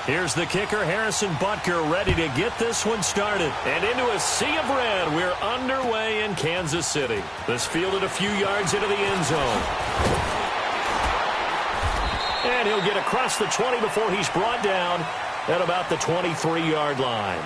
Here's the kicker, Harrison Butker, ready to get this one started. And into a sea of red, we're underway in Kansas City. This fielded a few yards into the end zone. And he'll get across the 20 before he's brought down at about the 23-yard line.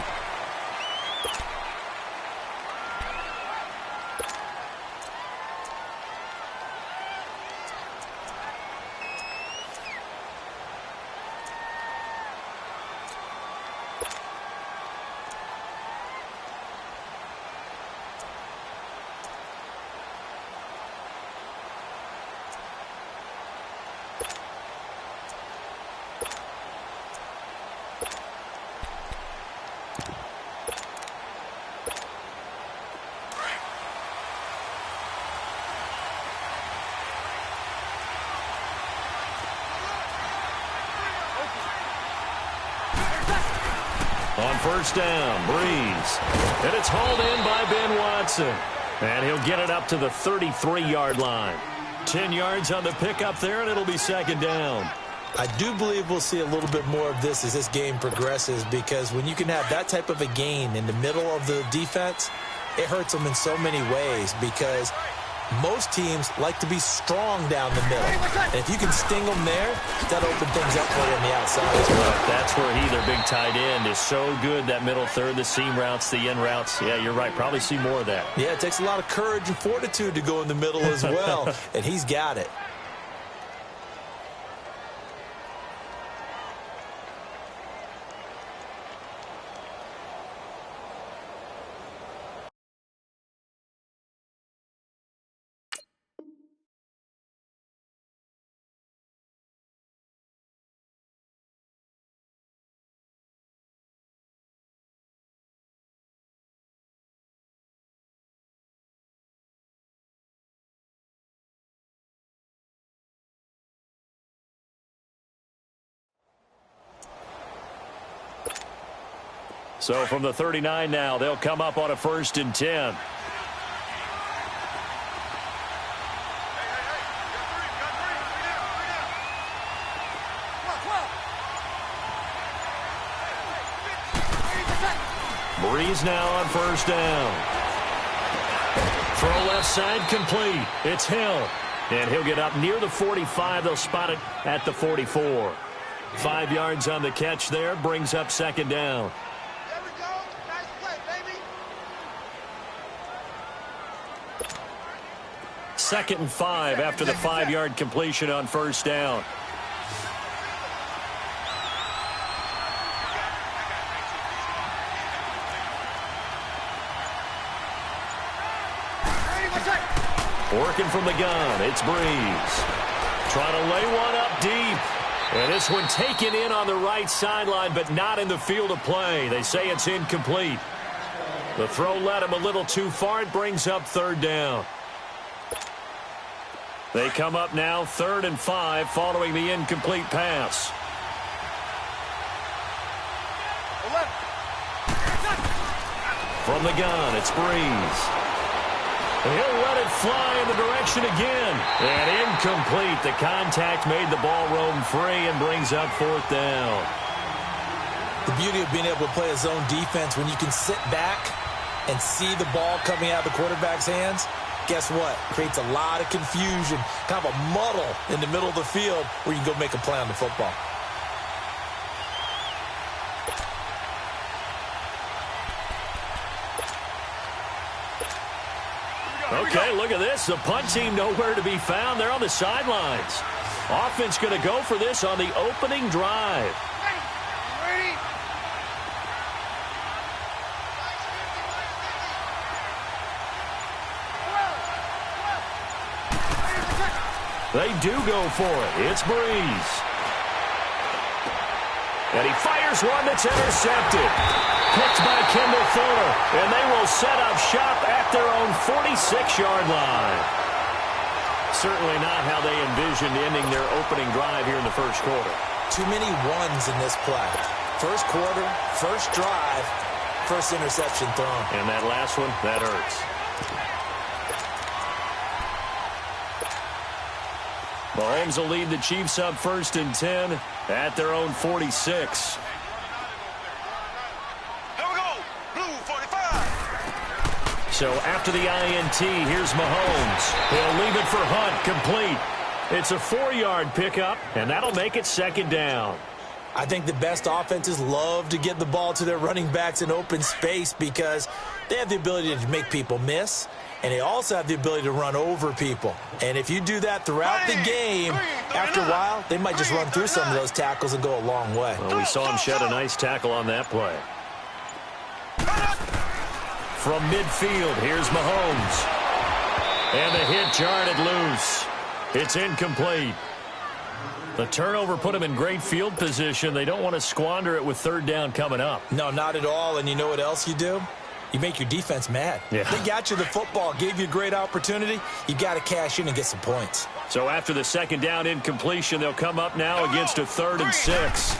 On first down, Breeze. And it's hauled in by Ben Watson. And he'll get it up to the 33-yard line. 10 yards on the pickup there, and it'll be second down. I do believe we'll see a little bit more of this as this game progresses, because when you can have that type of a gain in the middle of the defense, it hurts them in so many ways, because most teams like to be strong down the middle. And if you can sting them there, that'll open things up for you on the outside as well. That's where their big tight end, is so good, that middle third, the seam routes, the in routes. Yeah, you're right. Probably see more of that. Yeah, it takes a lot of courage and fortitude to go in the middle as well, and he's got it. So from the 39 now, they'll come up on a 1st and 10. Breeze now on first down. Throw left side complete. It's Hill. And he'll get up near the 45. They'll spot it at the 44. 5 yards on the catch there. Brings up second down. Second and 5 after the 5-yard completion on first down. Working from the gun, it's Breeze. Trying to lay one up deep. And this one taken in on the right sideline, but not in the field of play. They say it's incomplete. The throw led him a little too far. It brings up third down. They come up now 3rd and 5 following the incomplete pass. From the gun, it's Breeze. He'll let it fly in the direction again. And incomplete. The contact made the ball roam free and brings up 4th down. The beauty of being able to play a zone defense, when you can sit back and see the ball coming out of the quarterback's hands, guess what? Creates a lot of confusion, kind of a muddle in the middle of the field where you can go make a play on the football. Okay, look at this. The punt team nowhere to be found. They're on the sidelines. Offense going to go for this on the opening drive. They do go for it. It's Breeze. And he fires one that's intercepted. Picked by Kendall Fuller. And they will set up shop at their own 46-yard line. Certainly not how they envisioned ending their opening drive here in the first quarter. Too many ones in this play. First quarter, first drive, first interception thrown. And that last one, that hurts. Mahomes will lead the Chiefs up 1st and 10 at their own 46. So after the INT, here's Mahomes. He'll leave it for Hunt, complete. It's a 4-yard pickup, and that'll make it 2nd down. I think the best offenses love to get the ball to their running backs in open space because they have the ability to make people miss, and they also have the ability to run over people. And if you do that throughout the game, after a while, they might just run through some of those tackles and go a long way. Well, we saw him shed a nice tackle on that play. From midfield, here's Mahomes. And the hit jarred it loose. It's incomplete. The turnover put him in great field position. They don't want to squander it with 3rd down coming up. No, not at all. And you know what else you do? You make your defense mad. Yeah. They got you the football, gave you a great opportunity. You got to cash in and get some points. So after the 2nd down incompletion, they'll come up now against a 3rd and 6.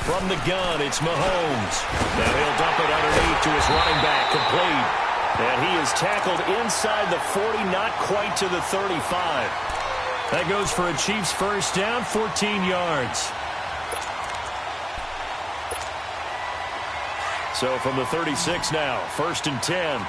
From the gun, it's Mahomes. Now he'll dump it underneath to his running back, complete. And he is tackled inside the 40, not quite to the 35. That goes for a Chiefs 1st down, 14 yards. So from the 36 now, 1st and 10.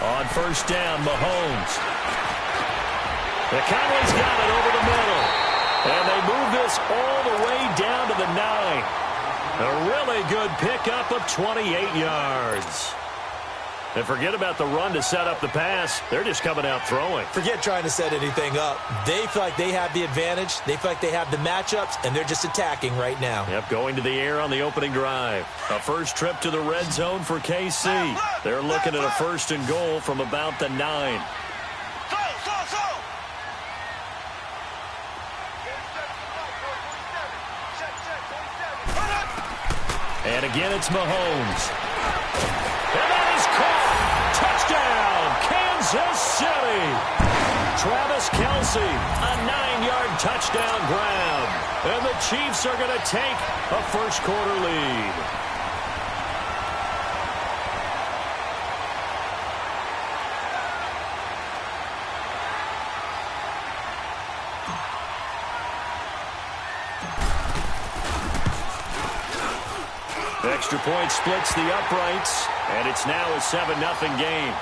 On 1st down, Mahomes. The Cowboys got it over the middle. And they move this all the way down to the 9. A really good pickup of 28 yards. And forget about the run to set up the pass. They're just coming out throwing. Forget trying to set anything up. They feel like they have the advantage. They feel like they have the matchups, and they're just attacking right now. Yep, going to the air on the opening drive. A first trip to the red zone for KC. They're looking at a 1st and goal from about the 9. And again, it's Mahomes. And that is caught. Touchdown, Kansas City. Travis Kelce, a 9-yard touchdown grab. And the Chiefs are going to take a 1st quarter lead. Extra point splits the uprights, and it's now a 7-0 game.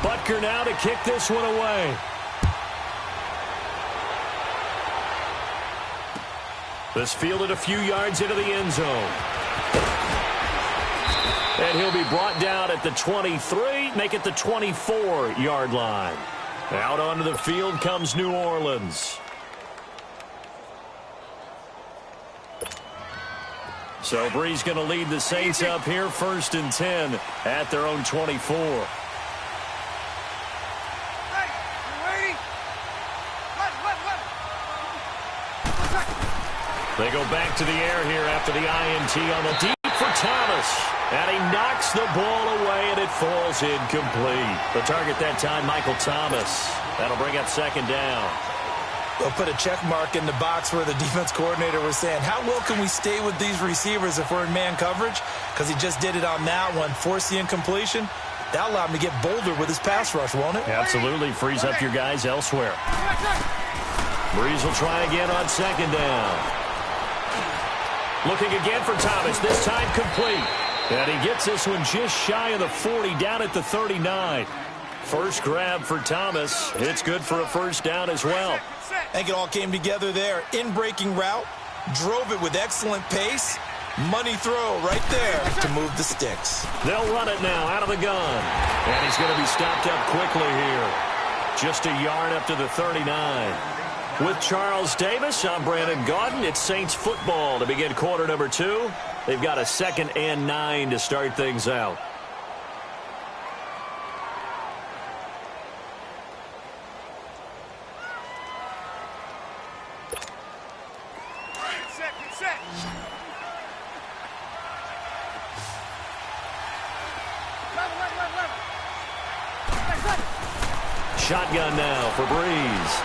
Butker now to kick this one away. This fielded a few yards into the end zone. And he'll be brought down at the 23, make it the 24-yard line. Out onto the field comes New Orleans. So Brees going to lead the Saints up here, 1st and 10 at their own 24. They go back to the air here after the INT on the deep for Thomas. And he knocks the ball away, and it falls incomplete. The target that time, Michael Thomas. That'll bring up 2nd down. They'll put a check mark in the box where the defense coordinator was saying, how well can we stay with these receivers if we're in man coverage? Because he just did it on that one, forced the incompletion. That'll allow him to get bolder with his pass rush, won't it? Absolutely. Frees up your guys elsewhere. Brees will try again on 2nd down. Looking again for Thomas, this time complete. And he gets this one just shy of the 40, down at the 39. First grab for Thomas. It's good for a 1st down as well. I think it all came together there. In-breaking route, drove it with excellent pace. Money throw right there to move the sticks. They'll run it now out of the gun. And he's going to be stopped up quickly here. Just a yard up to the 39. With Charles Davis, I'm Brandon Gaudin. It's Saints football to begin quarter number 2. They've got a 2nd and 9 to start things out. Shotgun now for Breeze.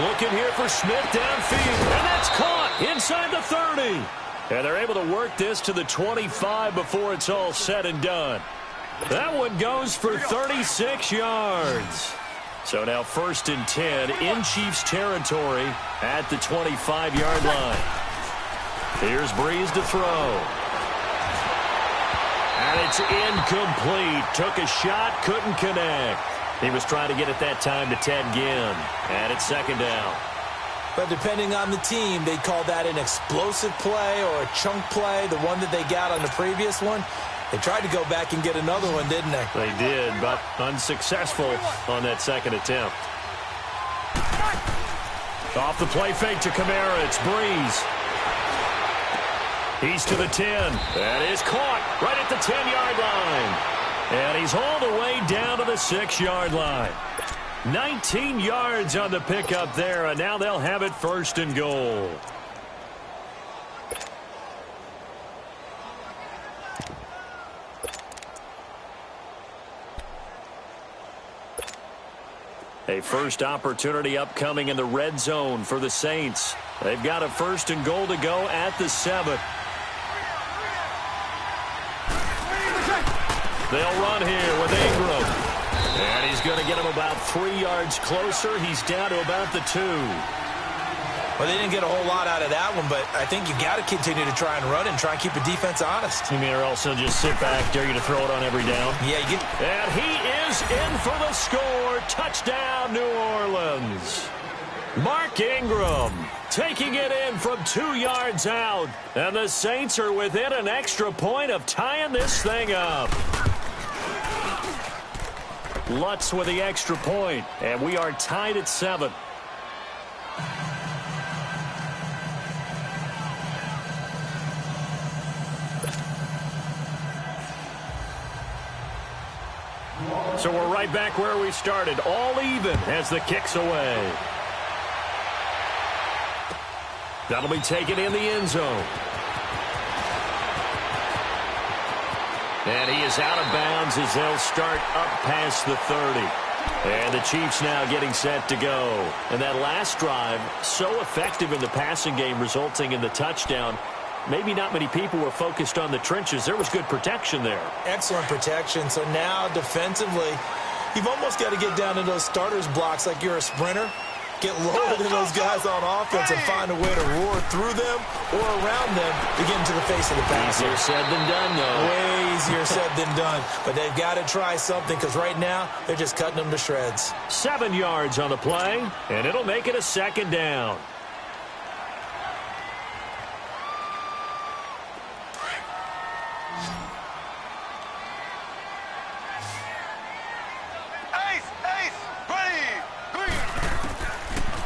Looking here for Smith downfield. And that's caught inside the 30. And they're able to work this to the 25 before it's all said and done. That one goes for 36 yards. So now 1st and 10 in Chiefs territory at the 25-yard line. Here's Breeze to throw. And it's incomplete. Took a shot, couldn't connect. He was trying to get it that time to Ted Ginn. And it's 2nd down. But depending on the team, they call that an explosive play or a chunk play, the one that they got on the previous one. They tried to go back and get another one, didn't they? They did, but unsuccessful on that 2nd attempt. Off the play fake to Kamara, it's Breeze. He's to the 10. That is caught right at the 10-yard line. And he's all the way down to the 6-yard line. 19 yards on the pickup there, and now they'll have it 1st and goal. A first opportunity upcoming in the red zone for the Saints. They've got a 1st and goal to go at the 7. They'll run here with Ingram. And he's going to get him about 3 yards closer. He's down to about the 2. Well, they didn't get a whole lot out of that one, but I think you got to continue to try and run and try and keep the defense honest. You mean or also just sit back, dare you to throw it on every down? Yeah, you get... And he is in for the score. Touchdown, New Orleans. Mark Ingram taking it in from 2 yards out. And the Saints are within an extra point of tying this thing up. Lutz with the extra point, and we are tied at 7. So we're right back where we started, all even as the kick's away. That'll be taken in the end zone. And he is out of bounds as they'll start up past the 30. And the Chiefs now getting set to go. And that last drive, so effective in the passing game, resulting in the touchdown. Maybe not many people were focused on the trenches. There was good protection there. Excellent protection. So now defensively, you've almost got to get down to those starters blocks like you're a sprinter. Get lower than those guys on offense and find a way to roar through them or around them to get into the face of the passer. Easier said than done, though. Way easier said than done. But they've got to try something because right now they're just cutting them to shreds. 7 yards on the play, and it'll make it a 2nd down.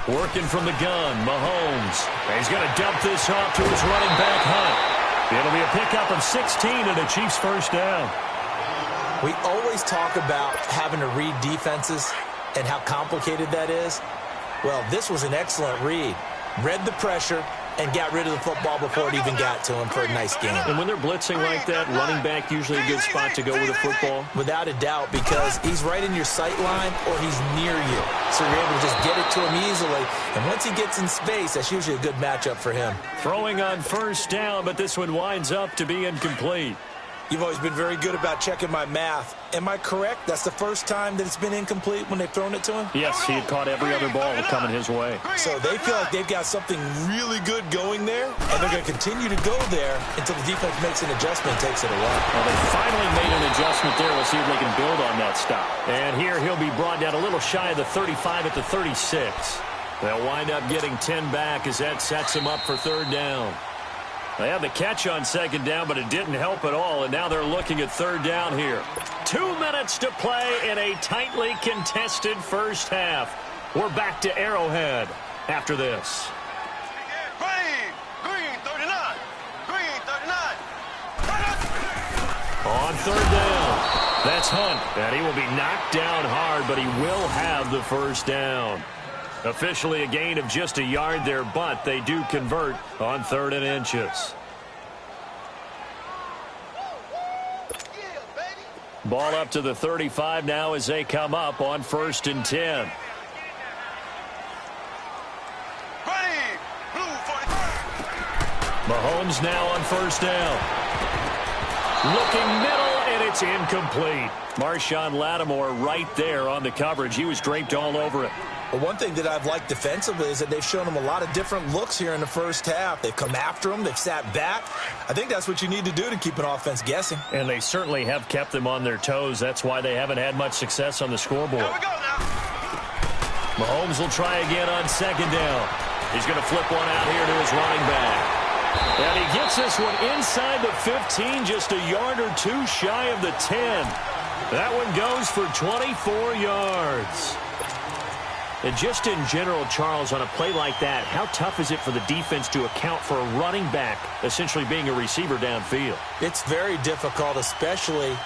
Working from the gun, Mahomes. He's going to dump this off to his running back, Hunt. It'll be a pickup of 16 and a Chiefs 1st down. We always talk about having to read defenses and how complicated that is. Well, this was an excellent read. Read the pressure and got rid of the football before it even got to him for a nice game. And when they're blitzing like that, running back usually a good spot to go with the football? Without a doubt, because he's right in your sight line or he's near you. So you're able to just get it to him easily. And once he gets in space, that's usually a good matchup for him. Throwing on 1st down, but this one winds up to be incomplete. You've always been very good about checking my math. Am I correct? That's the first time that it's been incomplete when they've thrown it to him? Yes, he had caught every other ball coming his way. So they feel like they've got something really good going there, and they're going to continue to go there until the defense makes an adjustment and takes it away. Well, they finally made an adjustment there. We'll see if they can build on that stop. And here he'll be brought down a little shy of the 35 at the 36. They'll wind up getting 10 back as that sets him up for 3rd down. They had the catch on 2nd down, but it didn't help at all, and now they're looking at 3rd down here. 2 minutes to play in a tightly contested first half. We're back to Arrowhead after this. Green 39. Green 39. On 3rd down, that's Hunt, and he will be knocked down hard, but he will have the 1st down. Officially a gain of just a yard there, but they do convert on 3rd and inches. Ball up to the 35 now as they come up on 1st and 10. Ready. Blue 45. Mahomes now on 1st down. Looking middle, and it's incomplete. Marshawn Lattimore right there on the coverage. He was draped all over it. But one thing that I've liked defensively is that they've shown him a lot of different looks here in the first half. They've come after him. They've sat back. I think that's what you need to do to keep an offense guessing. And they certainly have kept them on their toes. That's why they haven't had much success on the scoreboard. Here we go now. Mahomes will try again on 2nd down. He's going to flip one out here to his running back. And he gets this one inside the 15, just a yard or two shy of the 10. That one goes for 24 yards. And just in general, Charles, on a play like that, how tough is it for the defense to account for a running back essentially being a receiver downfield? It's very difficult, especially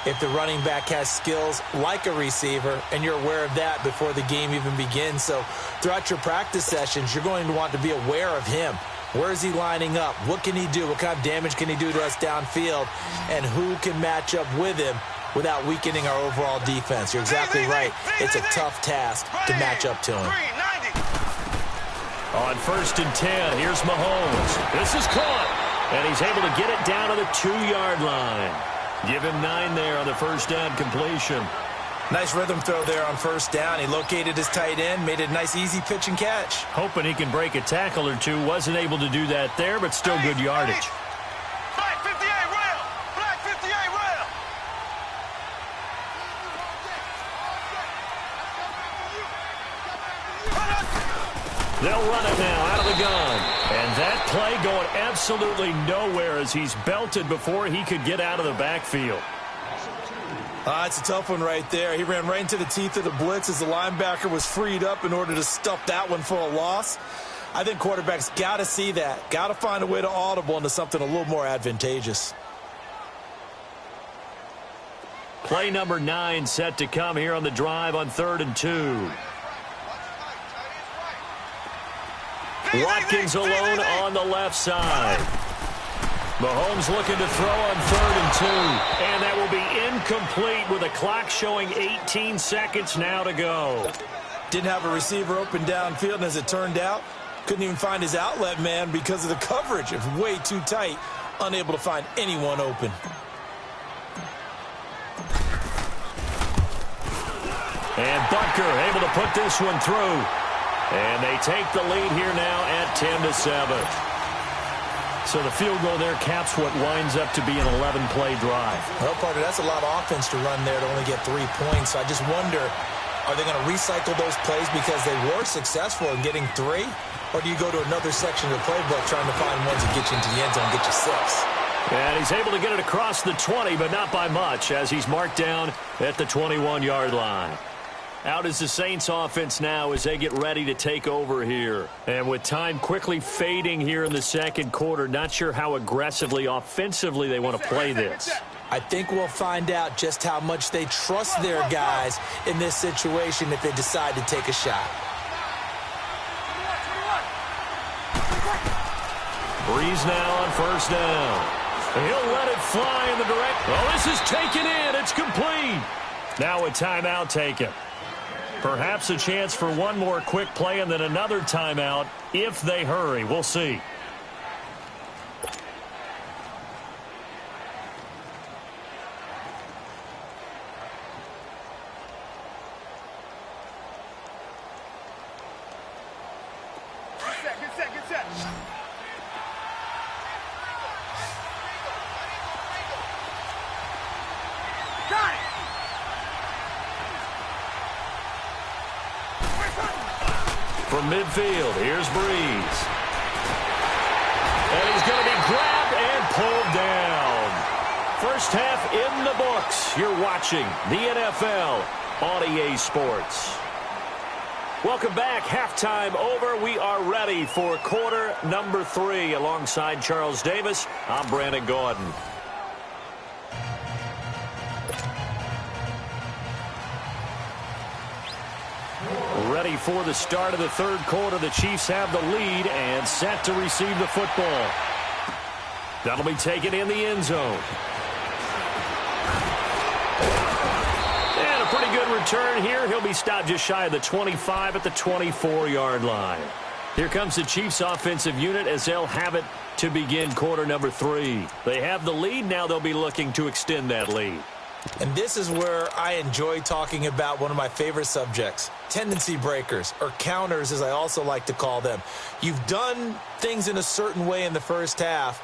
if the running back has skills like a receiver, and you're aware of that before the game even begins. So throughout your practice sessions, you're going to want to be aware of him. Where is he lining up? What can he do? What kind of damage can he do to us downfield? And who can match up with him without weakening our overall defense? You're exactly right. It's a tough task to match up to him. On 1st and 10, here's Mahomes. This is caught, and he's able to get it down to the 2-yard line. Give him 9 there on the 1st down completion. Nice rhythm throw there on 1st down. He located his tight end, made it a nice, easy pitch and catch. Hoping he can break a tackle or two. Wasn't able to do that there, but still good yardage. Black 58 rail. Black 58 rail. They'll run it now out of the gun. And that play going absolutely nowhere as he's belted before he could get out of the backfield. It's a tough one right there. He ran right into the teeth of the blitz as the linebacker was freed up in order to stuff that one for a loss. I think quarterbacks got to see that. Got to find a way to audible into something a little more advantageous. Play number 9 set to come here on the drive on 3rd and 2. Watkins alone on the left side. Mahomes looking to throw on 3rd and 2. And that will be incomplete with the clock showing 18 seconds now to go. Didn't have a receiver open downfield, and as it turned out, couldn't even find his outlet man because of the coverage. It was way too tight, unable to find anyone open. And Butker able to put this one through. And they take the lead here now at 10-7. So the field goal there caps what winds up to be an 11-play drive. Well, Parker, that's a lot of offense to run there to only get 3 points. So I just wonder, are they going to recycle those plays because they were successful in getting 3? Or do you go to another section of the playbook trying to find ones that get you into the end zone and get you 6? And he's able to get it across the 20, but not by much, as he's marked down at the 21-yard line. Out is the Saints offense now as they get ready to take over here. And with time quickly fading here in the second quarter, not sure how aggressively, offensively they want to play this. I think we'll find out just how much they trust their guys in this situation if they decide to take a shot. Breeze now on 1st down. He'll let it fly in the direct. Oh, this is taken in. It's complete. Now a timeout taken. Perhaps a chance for one more quick play and then another timeout if they hurry. We'll see. Get set. Got it. From midfield, here's Breeze. And he's going to be grabbed and pulled down. First half in the books. You're watching the NFL on EA Sports. Welcome back. Halftime over. We are ready for quarter number 3. Alongside Charles Davis, I'm Brandon Gordon. Ready for the start of the third quarter. The Chiefs have the lead and set to receive the football. That'll be taken in the end zone. return here. He'll be stopped just shy of the 25 at the 24-yard line. Here comes the Chiefs offensive unit as they'll have it to begin quarter number 3. They have the lead. Now they'll be looking to extend that lead. And this is where I enjoy talking about one of my favorite subjects, tendency breakers, or counters as I also like to call them. You've done things in a certain way in the first half,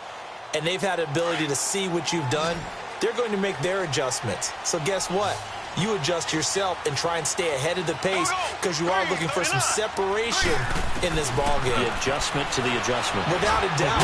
and they've had the ability to see what you've done. They're going to make their adjustments. So guess what? You adjust yourself and try and stay ahead of the pace because you are looking for some separation in this ballgame. The adjustment to the adjustment. Without a doubt.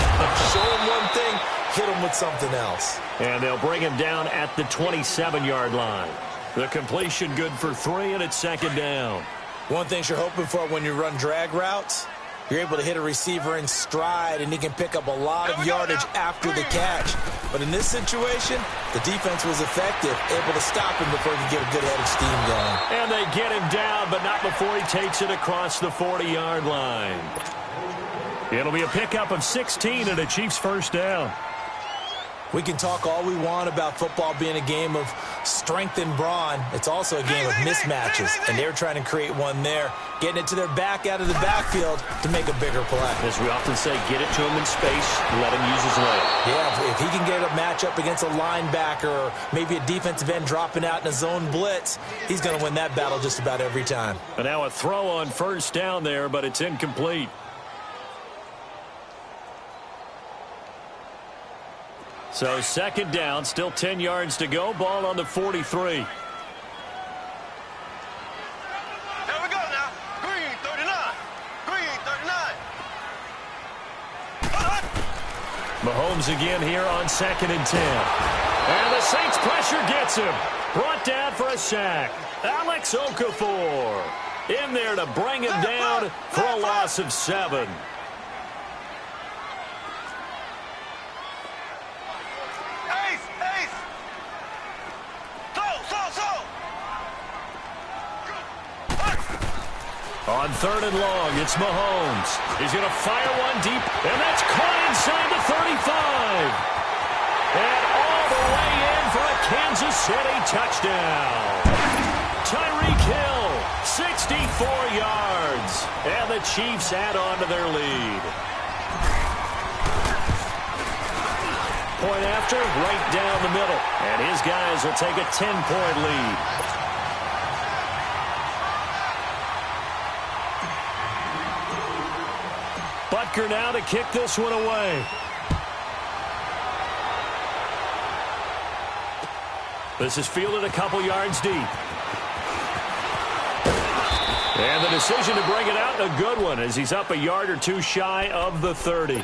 Show them one thing, hit them with something else. And they'll bring him down at the 27-yard line. The completion good for 3, and it's second down. One thing you're hoping for when you run drag routes, you're able to hit a receiver in stride, and he can pick up a lot of yardage after the catch. But in this situation, the defense was effective, able to stop him before he could get a good head of steam going. And they get him down, but not before he takes it across the 40-yard line. It'll be a pickup of 16 and a Chiefs first down. We can talk all we want about football being a game of strength and brawn. It's also a game of mismatches, and they're trying to create one there, getting it to their back out of the backfield to make a bigger play. As we often say, get it to him in space, let him use his leg. Yeah, if he can get a matchup against a linebacker or maybe a defensive end dropping out in a zone blitz, he's going to win that battle just about every time. And now a throw on first down there, but it's incomplete. So second down, still 10 yards to go. Ball on the 43. Here we go now. Green 39. Green 39. Mahomes again here on second and 10. And the Saints pressure gets him. Brought down for a sack. Alex Okafor in there to bring him down for a loss of 7. On third and long, it's Mahomes. He's going to fire one deep, and that's caught inside the 35. And all the way in for a Kansas City touchdown. Tyreek Hill, 64 yards. And the Chiefs add on to their lead. Point after, right down the middle. And his guys will take a 10-point lead. Butker now to kick this one away. This is fielded a couple yards deep. And the decision to bring it out, a good one, as he's up a yard or two shy of the 30.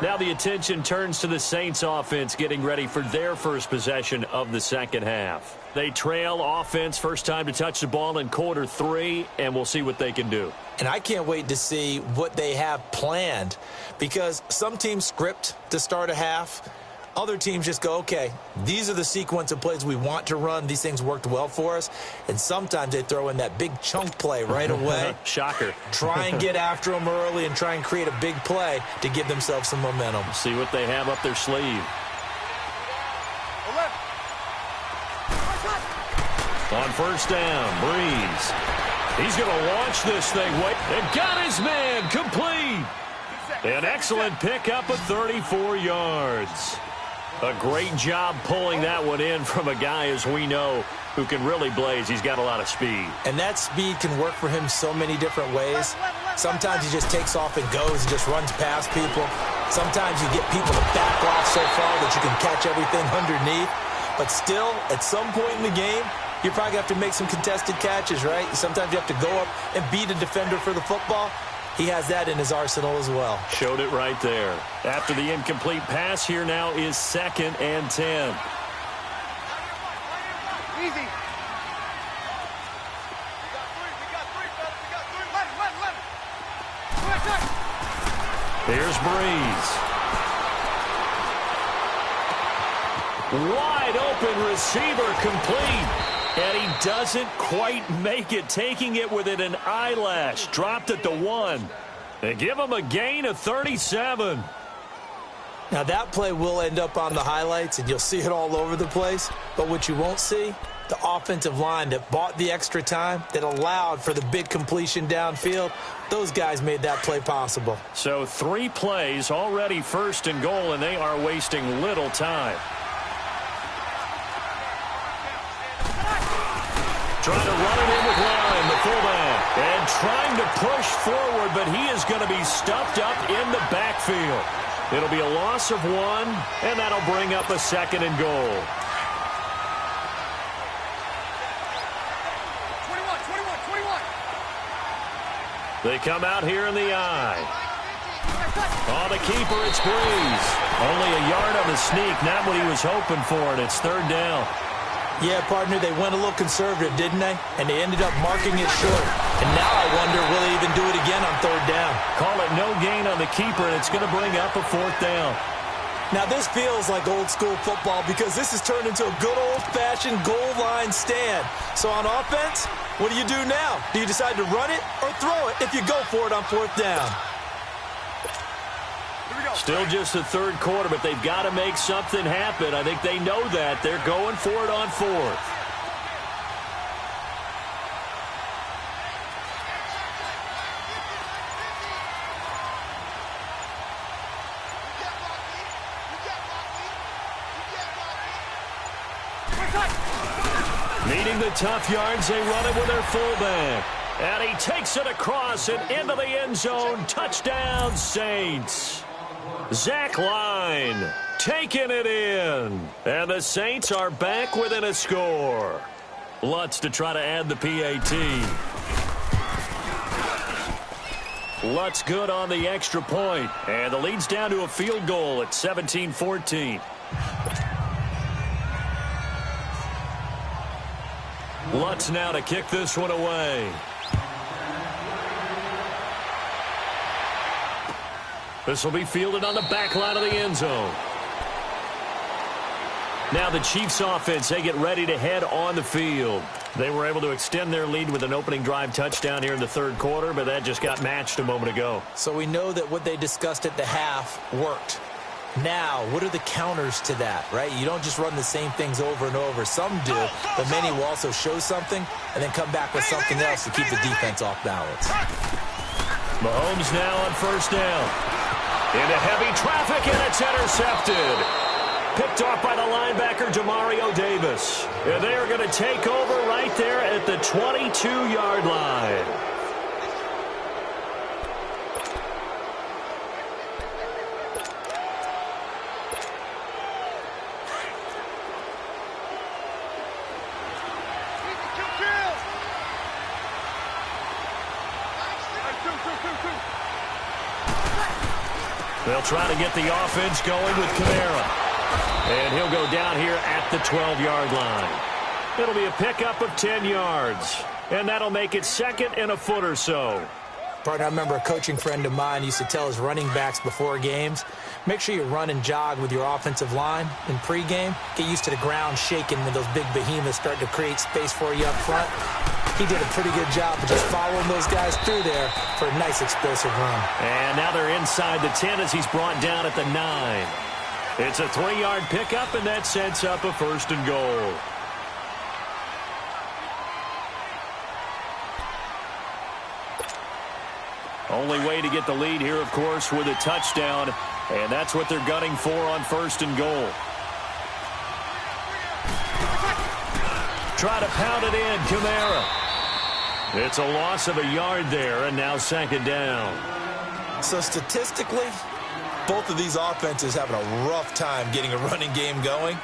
Now the attention turns to the Saints offense getting ready for their first possession of the second half. They trail offense, first time to touch the ball in quarter 3, and we'll see what they can do. And I can't wait to see what they have planned, because some teams script to start a half. Other teams just go, okay, these are the sequence of plays we want to run. These things worked well for us. And sometimes they throw in that big chunk play right away. Shocker. Try and get after them early and try and create a big play to give themselves some momentum. See what they have up their sleeve. On first down, Breeze. He's going to launch this thing. Wait, and got his man complete. An excellent pickup of 34 yards. A great job pulling that one in from a guy, as we know, who can really blaze. He's got a lot of speed. And that speed can work for him so many different ways. Sometimes he just takes off and goes and just runs past people. Sometimes you get people to back off so far that you can catch everything underneath. But still, at some point in the game, you probably have to make some contested catches, right? Sometimes you have to go up and beat a defender for the football. He has that in his arsenal as well. Showed it right there. After the incomplete pass, here now is second and 10. Easy. Here's Breeze. Wide open receiver complete. And he doesn't quite make it, taking it within an eyelash. Dropped it to 1. They give him a gain of 37. Now, that play will end up on the highlights, and you'll see it all over the place. But what you won't see, the offensive line that bought the extra time, that allowed for the big completion downfield, those guys made that play possible. So 3 plays, already 1st and goal, and they are wasting little time. Trying to run it in with Line, the fullback, and trying to push forward, but he is going to be stuffed up in the backfield. It'll be a loss of 1, and that'll bring up a 2nd and goal. 21. They come out here in the eye. On the keeper, it's Breeze. Only a yard on the sneak, not what he was hoping for, and it's 3rd down. Yeah, partner, they went a little conservative, didn't they? And they ended up marking it short. And now I wonder, will they even do it again on 3rd down? Call it no gain on the keeper, and it's going to bring up a 4th down. Now, this feels like old school football because this has turned into a good old-fashioned goal line stand. So on offense, what do you do now? Do you decide to run it or throw it if you go for it on 4th down? Still just the 3rd quarter, but they've got to make something happen. I think they know that. They're going for it on 4th. Needing the tough yards, they run it with their fullback. And he takes it across and into the end zone. Touchdown, Saints. Zach Line taking it in. And the Saints are back within a score. Lutz to try to add the PAT. Lutz good on the extra point. And the lead's down to a field goal at 17-14. Lutz now to kick this one away. This will be fielded on the back line of the end zone. Now the Chiefs offense, they get ready to head on the field. They were able to extend their lead with an opening drive touchdown here in the 3rd quarter, but that just got matched a moment ago. So we know that what they discussed at the half worked. Now, what are the counters to that, right? You don't just run the same things over and over. Some do, but many will also show something and then come back with something else to keep the defense off balance. Mahomes now on 1st down. Into heavy traffic, and it's intercepted. Picked off by the linebacker, Demario Davis. And they are going to take over right there at the 22-yard line. They'll try to get the offense going with Kamara. And he'll go down here at the 12-yard line. It'll be a pickup of 10 yards. And that'll make it 2nd and a foot or so. Partner, I remember a coaching friend of mine used to tell his running backs before games, make sure you run and jog with your offensive line in pregame. Get used to the ground shaking when those big behemoths start to create space for you up front. He did a pretty good job of just following those guys through there for a nice explosive run. And now they're inside the 10 as he's brought down at the 9. It's a 3-yard pickup, and that sets up a 1st and goal. Only way to get the lead here, of course, with a touchdown, and that's what they're gunning for on 1st and goal. Try to pound it in, Kamara. It's a loss of a yard there, and now 2nd down. So statistically, both of these offenses having a rough time getting a running game going.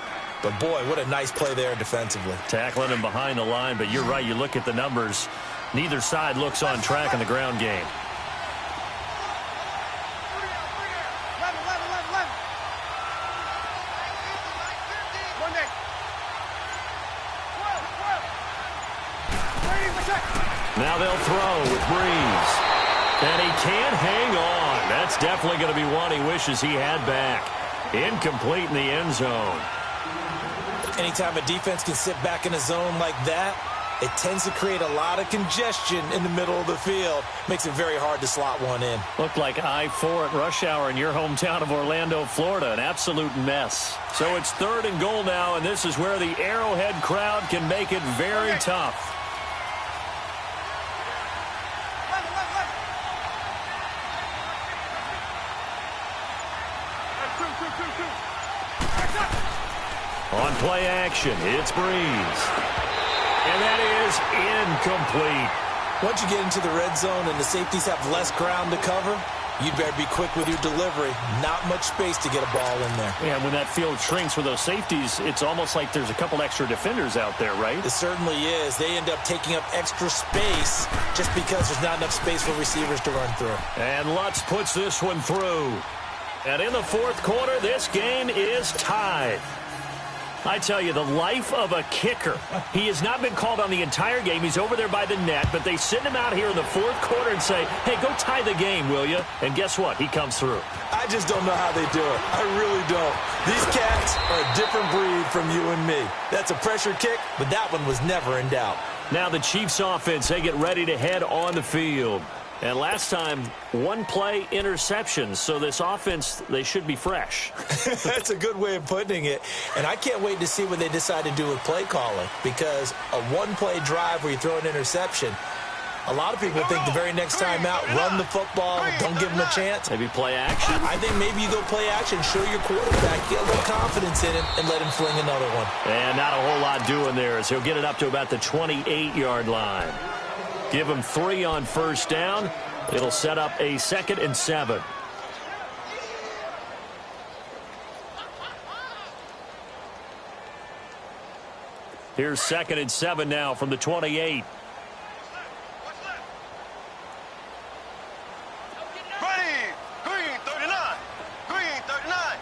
But, boy, what a nice play there defensively. Tackling him behind the line, but you're right. You look at the numbers. Neither side looks on track in the ground game. Now they'll throw with Breeze. And he can't hang on. That's definitely going to be one he wishes he had back. Incomplete in the end zone. Anytime a defense can sit back in a zone like that, it tends to create a lot of congestion in the middle of the field. Makes it very hard to slot one in. Looked like I-4 at rush hour in your hometown of Orlando, Florida. An absolute mess. So it's 3rd and goal now, and this is where the Arrowhead crowd can make it very tough. On play action, it's Breeze. And that is incomplete. Once you get into the red zone and the safeties have less ground to cover, you'd better be quick with your delivery. Not much space to get a ball in there. Yeah, when that field shrinks with those safeties, it's almost like there's a couple extra defenders out there, right? It certainly is. They end up taking up extra space just because there's not enough space for receivers to run through. And Lutz puts this one through. And in the 4th quarter, this game is tied. I tell you, the life of a kicker. He has not been called on the entire game. He's over there by the net, but they send him out here in the 4th quarter and say, hey, go tie the game, will you? And guess what? He comes through. I just don't know how they do it. I really don't. These cats are a different breed from you and me. That's a pressure kick, but that one was never in doubt. Now the Chiefs offense, they get ready to head on the field. And last time, 1-play interceptions. So this offense, they should be fresh. That's a good way of putting it. And I can't wait to see what they decide to do with play calling. Because a 1-play drive where you throw an interception, a lot of people think the very next time out, run the football, don't give them a chance. Maybe play action. I think maybe you go play action, show your quarterback, get a little confidence in him, and let him fling another one. And not a whole lot doing there as he'll get it up to about the 28-yard line. Give him 3 on 1st down. It'll set up a 2nd and 7. Here's 2nd and 7 now from the 28. Green 39. Green 39.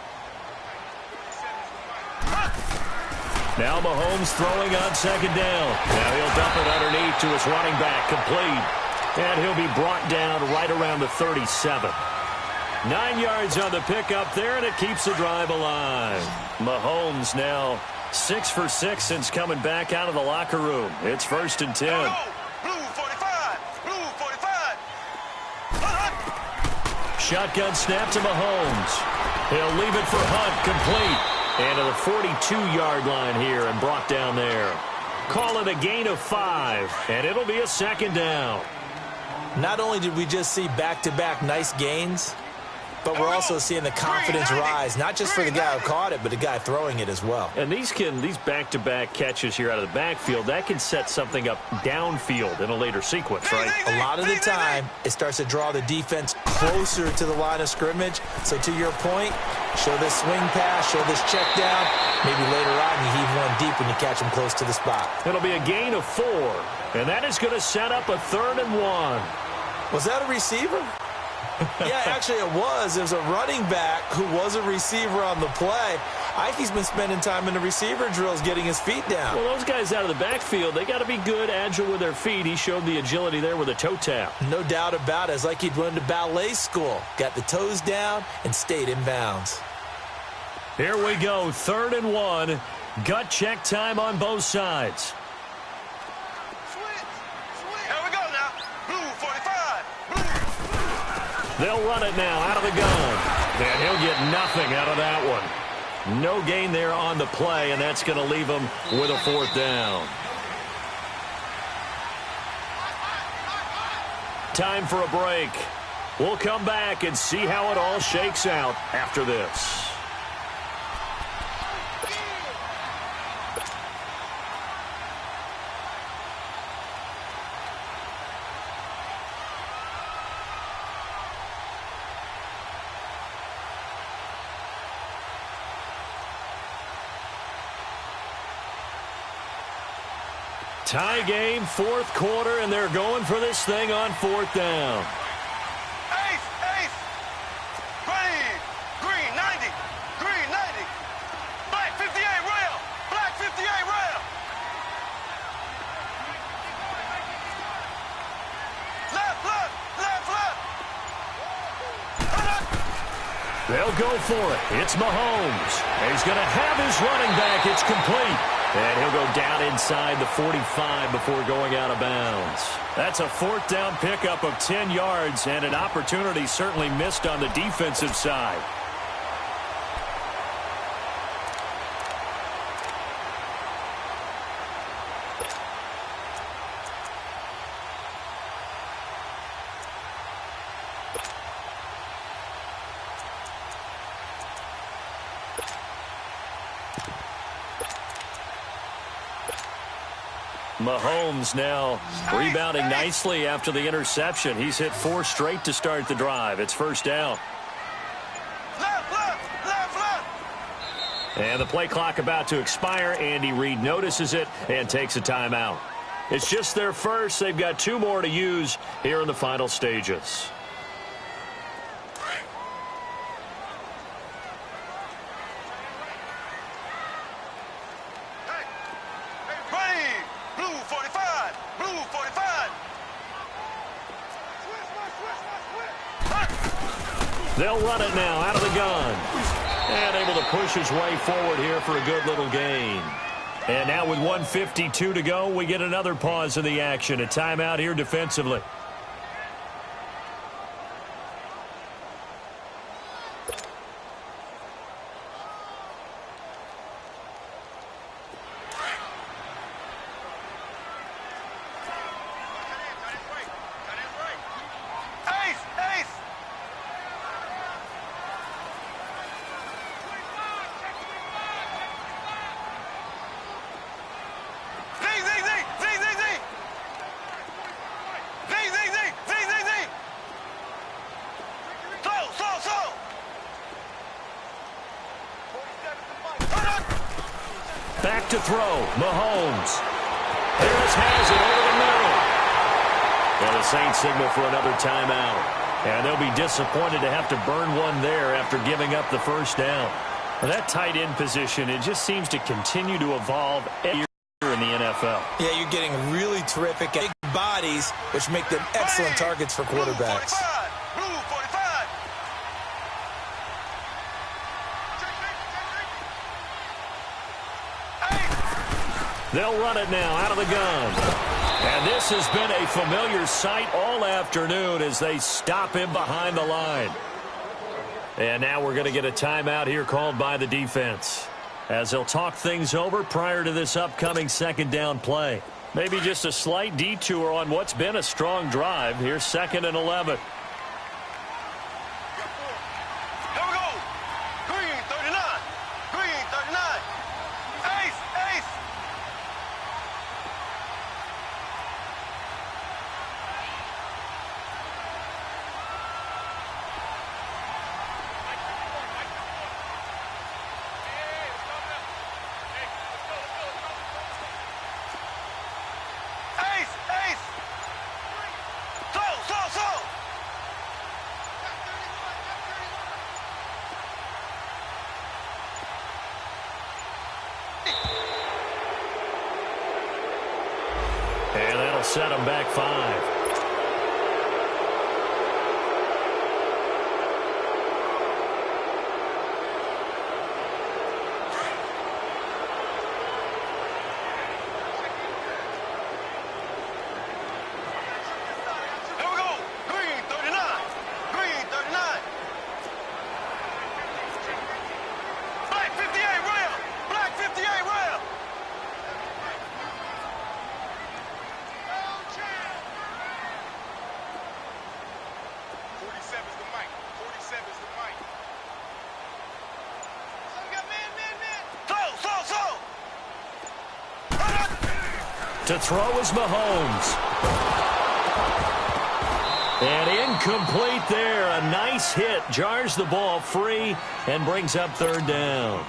Now Mahomes throwing on 2nd down. Now he'll dump it underneath to his running back, complete. And he'll be brought down right around the 37. 9 yards on the pickup there, and it keeps the drive alive. Mahomes now 6 for 6 since coming back out of the locker room. It's 1st and 10. Blue 45. Blue 45. Shotgun snap to Mahomes. He'll leave it for Hunt, complete. And to the 42-yard line here and brought down there. Call it a gain of 5, and it'll be a 2nd down. Not only did we just see back-to-back nice gains, but we're also seeing the confidence rise, not just for the guy who caught it, but the guy throwing it as well. And these back-to-back catches here out of the backfield, that can set something up downfield in a later sequence, right? A lot of the time, it starts to draw the defense closer to the line of scrimmage. So to your point, show this swing pass, show this check down. Maybe later on you heave one deep when you catch him close to the spot. It'll be a gain of 4, and that is going to set up a 3rd and 1. Was that a receiver? Yeah, actually it was. There's a running back who was a receiver on the play. Ike's been spending time in the receiver drills getting his feet down. Well, those guys out of the backfield, they got to be good, agile with their feet. He showed the agility there with a toe tap. No doubt about it. It's like he'd run to ballet school. Got the toes down and stayed in bounds. Here we go, 3rd and 1. Gut check time on both sides. Here we go now. Blue 45. They'll run it now out of the gun. And he'll get nothing out of that one. No gain there on the play, and that's going to leave him with a 4th down. Time for a break. We'll come back and see how it all shakes out after this. Tie game, 4th quarter, and they're going for this thing on 4th down. Ace. Green 90. Green 90. Black 58 rail. Black 58 rail. Left. They'll go for it. It's Mahomes. He's going to have his running back. It's complete. And he'll go down inside the 45 before going out of bounds. That's a fourth down pickup of 10 yards and an opportunity certainly missed on the defensive side. Mahomes now rebounding nicely after the interception. He's hit 4 straight to start the drive. It's first down. And the play clock about to expire. Andy Reid notices it and takes a timeout. It's just their first. They've got 2 more to use here in the final stages. They'll run it now out of the gun. And able to push his way forward here for a good little gain. And now with 1:52 to go, we get another pause in the action. A timeout here defensively. Back to throw. Mahomes. Harris has it over the middle. And the Saints signal for another timeout. And they'll be disappointed to have to burn one there after giving up the first down. Well, that tight end position, it just seems to continue to evolve every year in the NFL. Yeah, you're getting really terrific big bodies, which make them excellent targets for quarterbacks. They'll run it now out of the gun. And this has been a familiar sight all afternoon as they stop him behind the line. And now we're going to get a timeout here called by the defense, as they'll talk things over prior to this upcoming second down play. Maybe just a slight detour on what's been a strong drive. Here's 2nd and 11. And that'll set them back 5. To throw is Mahomes. And incomplete there. A nice hit. Jars the ball free and brings up 3rd down.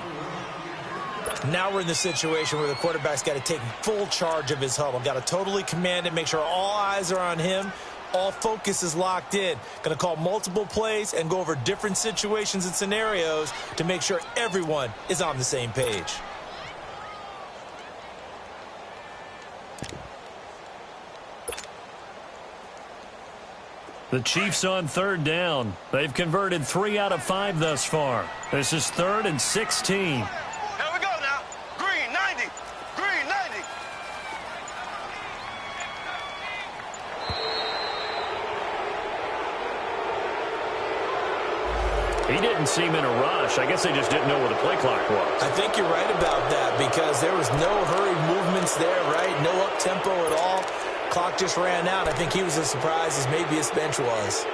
Now we're in the situation where the quarterback's got to take full charge of his huddle. Got to totally command it, make sure all eyes are on him. All focus is locked in. Going to call multiple plays and go over different situations and scenarios to make sure everyone is on the same page. The Chiefs on 3rd down. They've converted 3 out of 5 thus far. This is 3rd and 16. Here we go now. Green, 90. He didn't seem in a rush. I guess they just didn't know where the play clock was. I think you're right about that because there was no hurried movements there, right? No up-tempo at all. Clock just ran out. I think he was as surprised as maybe his bench was.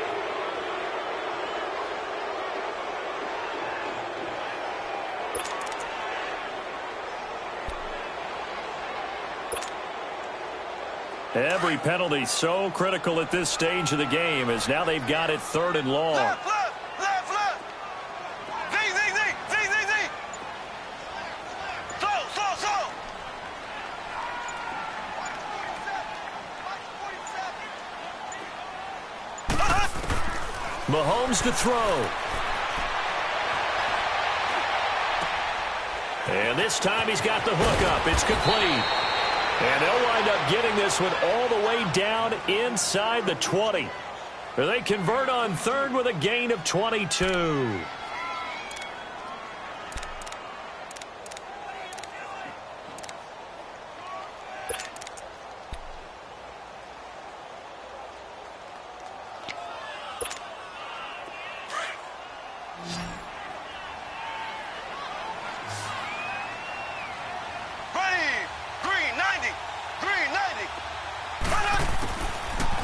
Every penalty so critical at this stage of the game as now they've got it 3rd and long. Left. Z. Slow. Mahomes to throw. And this time he's got the hook up. It's complete. And they'll wind up getting this one all the way down inside the 20. They convert on 3rd with a gain of 22.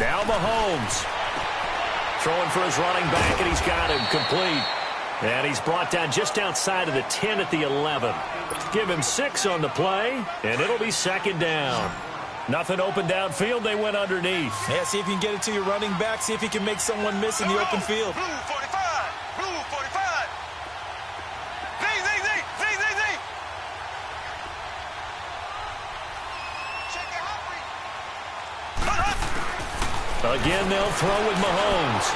Now Mahomes throwing for his running back, and he's got him complete. And he's brought down just outside of the 10 at the 11. Give him 6 on the play, and it'll be 2nd down. Nothing open downfield. They went underneath. Yeah, see if you can get it to your running back. See if you can make someone miss in the open field. Blue 45. Blue 45. Z. Check it out. Again, they'll throw with Mahomes.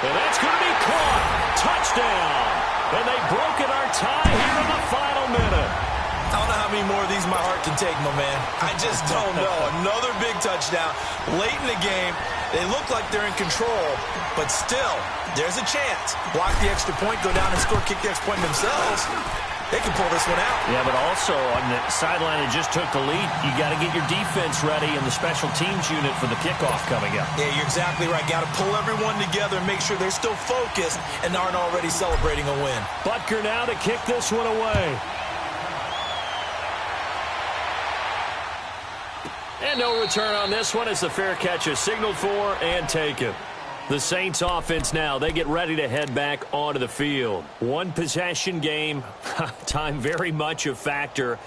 And that's going to be caught. Touchdown. And they've broken our tie here in the final minute. I don't know how many more of these my heart can take, my man. I just don't know. Another big touchdown. Late in the game, they look like they're in control, but still, there's a chance. Block the extra point, go down and score, kick the extra point themselves. They can pull this one out. Yeah, but also on the sideline that just took the lead, you got to get your defense ready and the special teams unit for the kickoff coming up. Yeah, you're exactly right. Got to pull everyone together and make sure they're still focused and aren't already celebrating a win. Butker now to kick this one away. And no return on this one as the fair catch is signaled for and taken. The Saints offense now, they get ready to head back onto the field. One possession game, time very much a factor.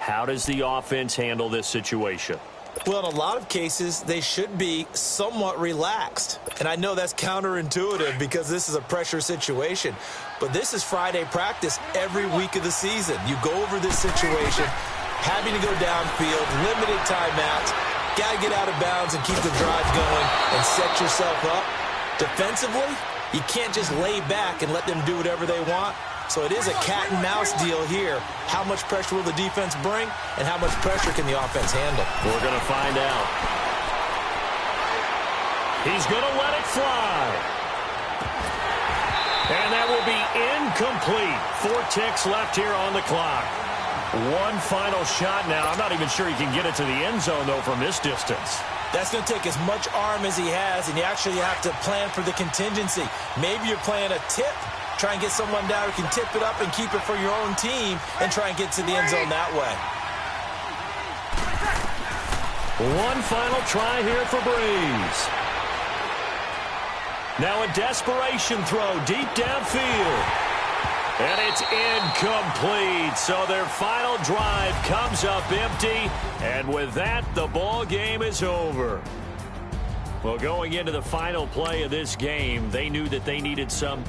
How does the offense handle this situation? Well, in a lot of cases, they should be somewhat relaxed. And I know that's counterintuitive because this is a pressure situation. But this is Friday practice every week of the season. You go over this situation, having to go downfield, limited timeouts, got to get out of bounds and keep the drive going and set yourself up. Defensively, you can't just lay back and let them do whatever they want. So it is a cat and mouse deal here. How much pressure will the defense bring and how much pressure can the offense handle? We're going to find out. He's going to let it fly. And that will be incomplete. 4 ticks left here on the clock. One final shot now. I'm not even sure he can get it to the end zone, though, from this distance. That's going to take as much arm as he has, and you actually have to plan for the contingency. Maybe you're playing a tip. Try and get someone down who can tip it up and keep it for your own team and try and get to the end zone that way. One final try here for Breeze. Now a desperation throw deep downfield. And it's incomplete. So their final drive comes up empty. And with that, the ball game is over. Well, going into the final play of this game, they knew that they needed some